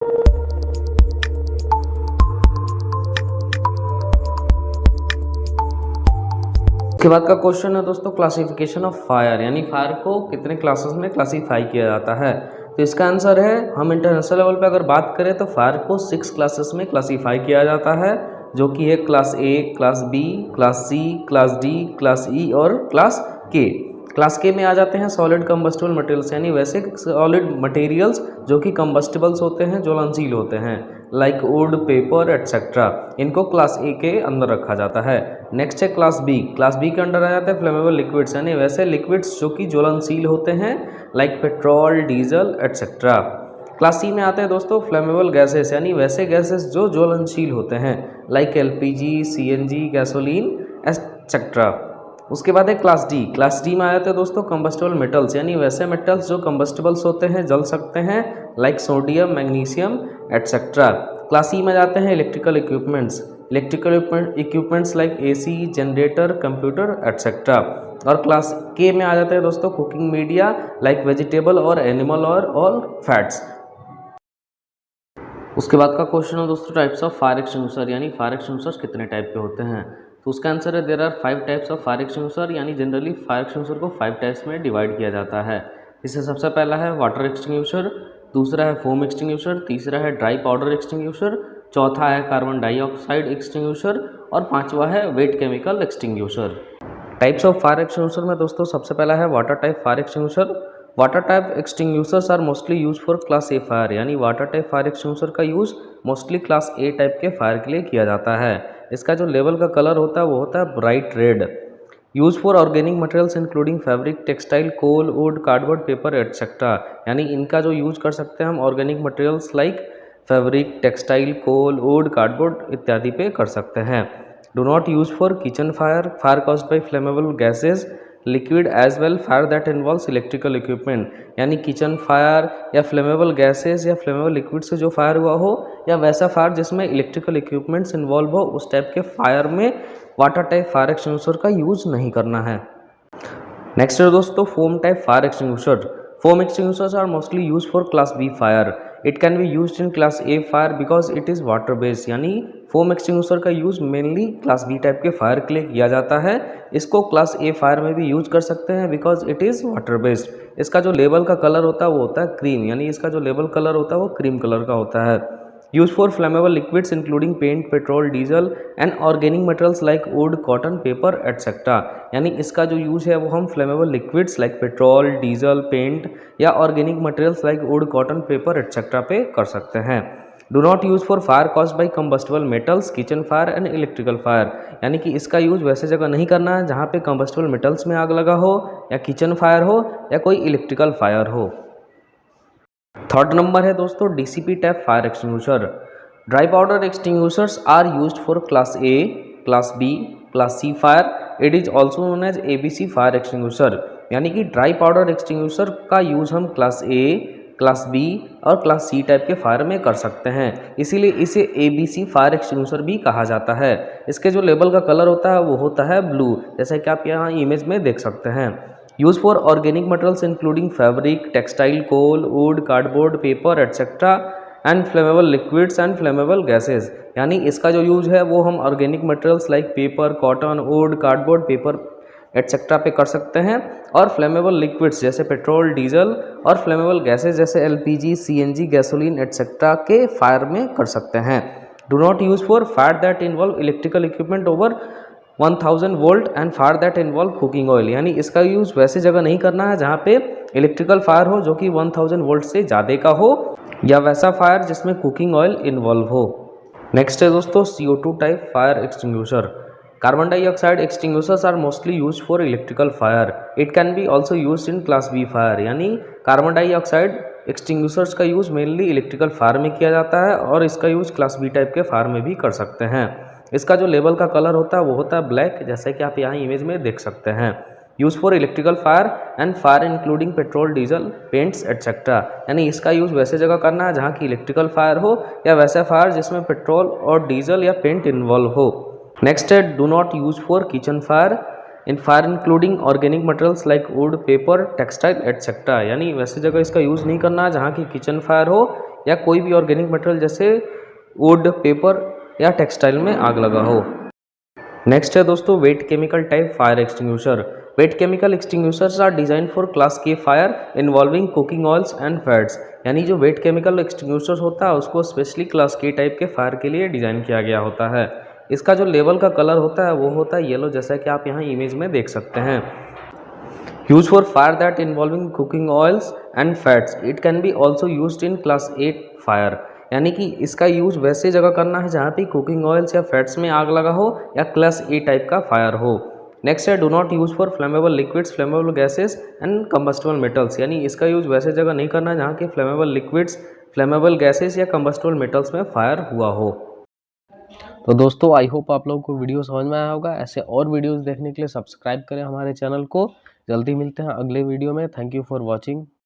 उसके बाद का क्वेश्चन है दोस्तों क्लासिफिकेशन ऑफ फायर, यानी फायर को कितने क्लासेस में क्लासीफाई किया जाता है। तो इसका आंसर है, हम इंटरनेशनल लेवल पे अगर बात करें तो फायर को 6 क्लासेस में क्लासीफाई किया जाता है, जो कि है class A, class B, class C, class D, class E और क्लास के। क्लास के में आ जाते हैं सॉलिड कंबस्टिबल मटेरियल्स, यानी वैसे सॉलिड मटेरियल्स जो कि कंबस्टिबल्स होते हैं, ज्वलनशील होते हैं, लाइक वुड, पेपर एटसेट्रा। इनको क्लास ए के अंदर रखा जाता है। नेक्स्ट है क्लास बी। क्लास बी के अंडर आ जाते हैं फ्लेमेबल लिक्विड्स, यानी वैसे लिक्विड्स जो कि ज्वलनशील होते हैं, like petrol, diesel etcetera. Class C में आते हैं दोस्तों फ्लेमेबल गैसेस, यानी वैसे गैसेस जो ज्वलनशील होते हैं, like LPG, CNG, gasoline etcetera. उसके बाद है क्लास डी। क्लास डी में आ जाते हैं दोस्तों कंबस्टिबल मेटल्स, यानी वैसे मेटल्स जो कंबस्टिबल्स होते हैं, जल सकते हैं, like sodium, magnesium etcetera. Class E में जाते हैं electrical equipments. Electrical equipments like AC, generator, computer etcetera. और क्लास के में आ जाते हैं दोस्तों कुकिंग मीडिया, लाइक वेजिटेबल और एनिमल और फैट्स। उसके बाद का क्वेश्चन है दोस्तों टाइप्स ऑफ फायर एक्सटिंग्विशर, यानी फायर एक्सटिंग्विशर्स कितने टाइप के होते हैं। तो उसका आंसर है there are 5 types of fire extinguisher, यानी जनरली फायर एक्सटिंग्विशर को 5 टाइप्स में डिवाइड किया जाता है। इससे सबसे पहला है वाटर एक्सटिंग्विशर, दूसरा है फोम एक्सटिंग्विशर, तीसरा है ड्राई पाउडर एक्सटिंग्विशर, चौथा है कार्बन डाइऑक्साइड एक्सटिंग्विशर और पांचवा है wet chemical extinguisher. Types of fire extinguisher में दोस्तों सबसे पहला है water type fire extinguisher. Water type extinguishers are mostly use for class A fire, यानी वाटर टाइप फायर एक्सटिंग्विशर का use mostly class A type के फायर के लिए किया जाता है। इसका जो लेवल का कलर होता है वो होता है bright red. Use for organic materials including fabric, textile, coal, wood, cardboard, paper etcetera, यानी इनका जो यूज कर सकते हैं हम organic materials like fabric, textile, coal, wood, cardboard इत्यादि पे कर सकते हैं। Do not use for kitchen fire, fire caused by flammable gases, liquid as well, fire that involves electrical equipment, यानी किचन फायर या फ्लेमेबल गैसेज या flammable liquid से जो फायर हुआ हो, या वैसा फायर जिसमें इलेक्ट्रिकल इक्विपमेंट्स इन्वॉल्व हो, उस टाइप के फायर में वाटर टाइप फायर एक्सटिंग्विशर का यूज नहीं करना है। नेक्स्ट है दोस्तों foam type fire extinguisher. Foam extinguishers are mostly used for class B fire. It can be used in class A fire because it is water based, यानी foam extinguisher का use mainly class B type के fire के लिए किया जाता है। इसको class A fire में भी यूज कर सकते हैं because it is water based. इसका जो लेबल का कलर होता है वो होता है क्रीम, यानी इसका जो लेबल कलर होता है वो क्रीम कलर का होता है। Use for flammable liquids including paint, petrol, diesel and organic materials like wood, cotton, paper etcetera, यानी इसका जो यूज है वो हम flammable liquids like petrol, diesel, paint या organic materials like wood, cotton, paper etcetera पे कर सकते हैं। Do not use for fire caused by combustible metals, kitchen fire and electrical fire, यानी कि इसका यूज वैसे जगह नहीं करना है जहाँ पे कंबस्टिबल मेटल्स में आग लगा हो, या किचन फायर हो, या कोई इलेक्ट्रिकल फायर हो। थर्ड नंबर है दोस्तों DCP type fire extinguisher. Dry powder extinguishers are used for class A, class B, class C fire. It is also known as ABC fire extinguisher, यानी कि dry powder extinguisher का use हम class A, class B और class C type के fire में कर सकते हैं, इसीलिए इसे एबीसी फायर एक्सटिंग्विशर भी कहा जाता है। इसके जो लेबल का कलर होता है वो होता है ब्लू, जैसा कि आप यहाँ इमेज में देख सकते हैं। Use for organic materials including fabric, textile, coal, wood, cardboard, paper etcetera and flammable liquids and flammable gases, यानी इसका जो यूज है वो हम organic materials like paper, cotton, wood, cardboard, paper etcetera पे कर सकते हैं, और फ्लेमेबल लिक्विड्स जैसे पेट्रोल, डीजल और फ्लेमेबल गैसेज जैसे एलपीजी, सीएनजी, गैसोलीन एटसेट्रा के फायर में कर सकते हैं। Do not use for fire that involve electrical equipment over 1000 volt and fire that involve cooking oil, यानी इसका यूज़ वैसे जगह नहीं करना है जहाँ पे इलेक्ट्रिकल फायर हो जो कि 1000 वोल्ट से ज़्यादा का हो, या वैसा फायर जिसमें कुकिंग ऑयल इन्वॉल्व हो। नेक्स्ट है दोस्तों CO2 type fire extinguisher. Carbon dioxide extinguishers are mostly use for electrical fire. It can be also use in class B fire, यानी कार्बन डाइऑक्साइड एक्सटिंग्विशर्स का यूज़ मेनली इलेक्ट्रिकल फायर में किया जाता है, और इसका यूज़ क्लास बी टाइप के fire में भी कर सकते हैं। इसका जो लेबल का कलर होता है वो होता है ब्लैक, जैसे कि आप यहाँ इमेज में देख सकते हैं। Use for electrical fire and fire including petrol, diesel, paints etcetera, यानी इसका यूज वैसे जगह करना है जहाँ की इलेक्ट्रिकल फायर हो, या वैसा फायर जिसमें पेट्रोल और डीजल या पेंट इन्वॉल्व हो। नेक्स्ट है do not use for kitchen fire in fire including organic materials like would, paper, textile etcetera, यानी वैसे जगह इसका यूज़ नहीं करना है जहाँ की किचन फायर हो, या कोई भी ऑर्गेनिक मटेरियल जैसे वुड, पेपर या टेक्सटाइल में आग लगा हो। नेक्स्ट है दोस्तों wet chemical type fire extinguisher. Wet chemical extinguishers are designed for class K fire involving cooking oils and fats. यानी जो वेट केमिकल एक्सटिंग्विशर्स होता है उसको स्पेशली क्लास के टाइप के फायर के लिए डिज़ाइन किया गया होता है। इसका जो लेवल का कलर होता है वो होता है येलो, जैसा कि आप यहाँ इमेज में देख सकते हैं। Use for fire that involving cooking oils and fats, it can be also use in class 8 fire. यानी कि इसका यूज वैसे जगह करना है जहाँ पे कुकिंग ऑयल्स या फैट्स में आग लगा हो या क्लास ए टाइप का फायर हो। नेक्स्ट है do not use for flammable liquids, flammable gases and combustible metals. यानी इसका यूज वैसे जगह नहीं करना है जहाँ के फ्लेमेबल लिक्विड्स, फ्लेमेबल गैसेस या कंबस्टेबल मेटल्स में फायर हुआ हो। तो दोस्तों आई होप आप लोगों को वीडियो समझ में आया होगा। ऐसे और वीडियोस देखने के लिए सब्सक्राइब करें हमारे चैनल को। जल्दी मिलते हैं अगले वीडियो में। Thank you for watching.